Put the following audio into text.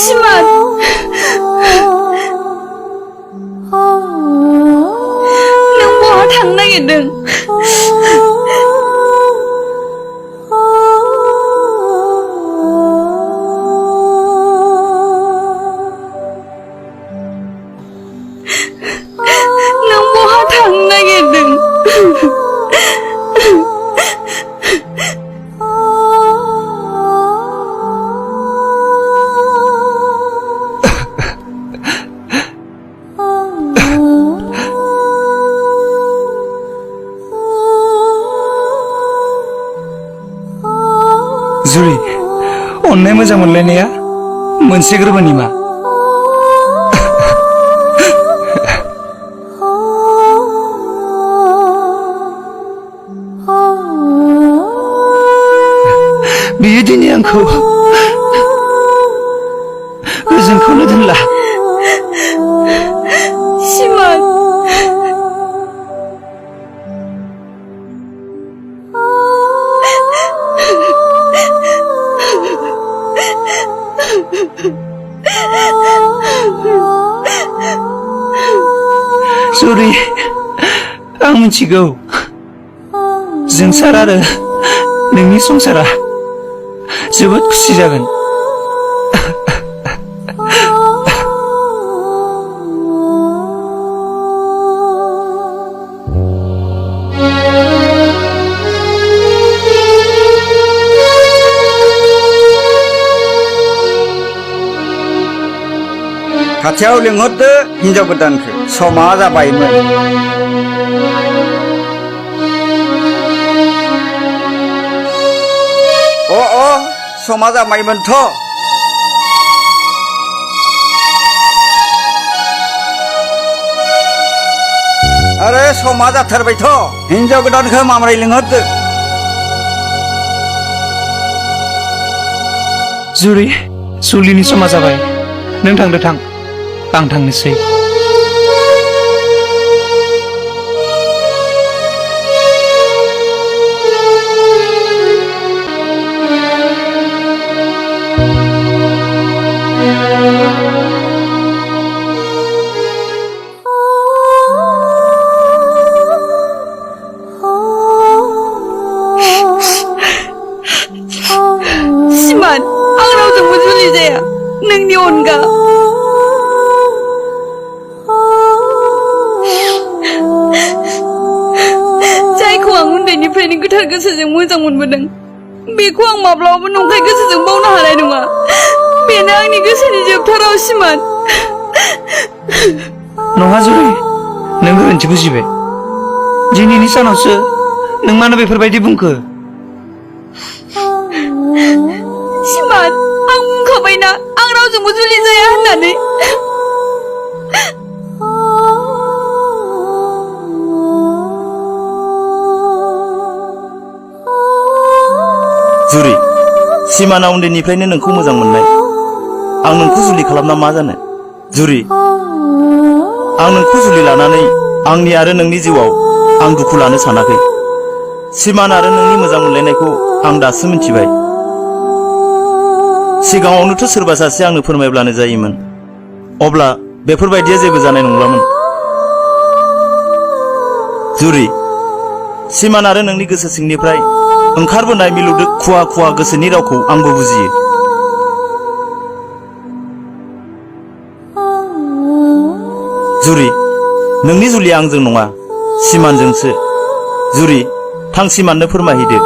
सिमान नों बहा थांनो नागिरदों? नों बहा थांनो नागिरदों? जुरि अन्नाय मोजां मोनलायनाया मोनसे गोरबोनि मा बियो दिनै आंखौ गोजोनखौनो दोनला सिमान जुरि आं मिथिगौ जोंसार आरो नोंनि संसारा जोबोद खुसि जागोन खाथियाव लिंहरदो हिनजाव गोदानखौ समा जाबायमोन। अ समा जाबायमोनथ'। आरे समा जाथारबायथ'। हिनजाव गोदानखौ मामरै लिंहरदो। जुरि जुलिनि समा जाबाय नों थांदो थां आं थांनोसै सिमान आं रावजोंबो जुलि जाया नोंनि अनगा जायखौ आं उन्दैनिफ्रायनो गोथार गोसोजों मोजां मोनबोदों बेखौ आं माब्लाबाबो नंखाय गोसोजों बावनो हानाय नङा बेनो आंनि गोसोनि जोबथा राव सिमान नङा जुरि नों गोरोन्थि बुजिबाय दिनैनि सानावसो नों मानो बेफोरबायदि बुंखो सिमान आं बुंखाबायना आं रावजोंबो जुलि जाया होननानै जुरि सिमाना उन्दैनिफ्रायनो नोंखौ मोजां मोननाय आं नोंखौ जुलि खालामना मा जानो जुरि आं नोंखौ जुलि लानानै आंनि आरो नोंनि जिउआव आं दुखु लानो सानाखै सिमान आरो नोंनि मोजां मोनलायनायखौ आं दासो मिथिबाय सिगाङावनोथ' सोरबा सासे आंनो फोरमायब्लानो जायोमोन अब्ला बेफोरबायदिया जेबो जानाय नंलामोन जुरि सिमान आरो नोंनि गोसो सिंनिफ्राय ओंखारबोनाय मिलौदो खुवा खुवा गोसोनि रावखौ आंबो बुजियो जुरि नोंनि जुलिया आंजों नङा सिमानजोंसो जुरि थां सिमाननो फोरमायहैदो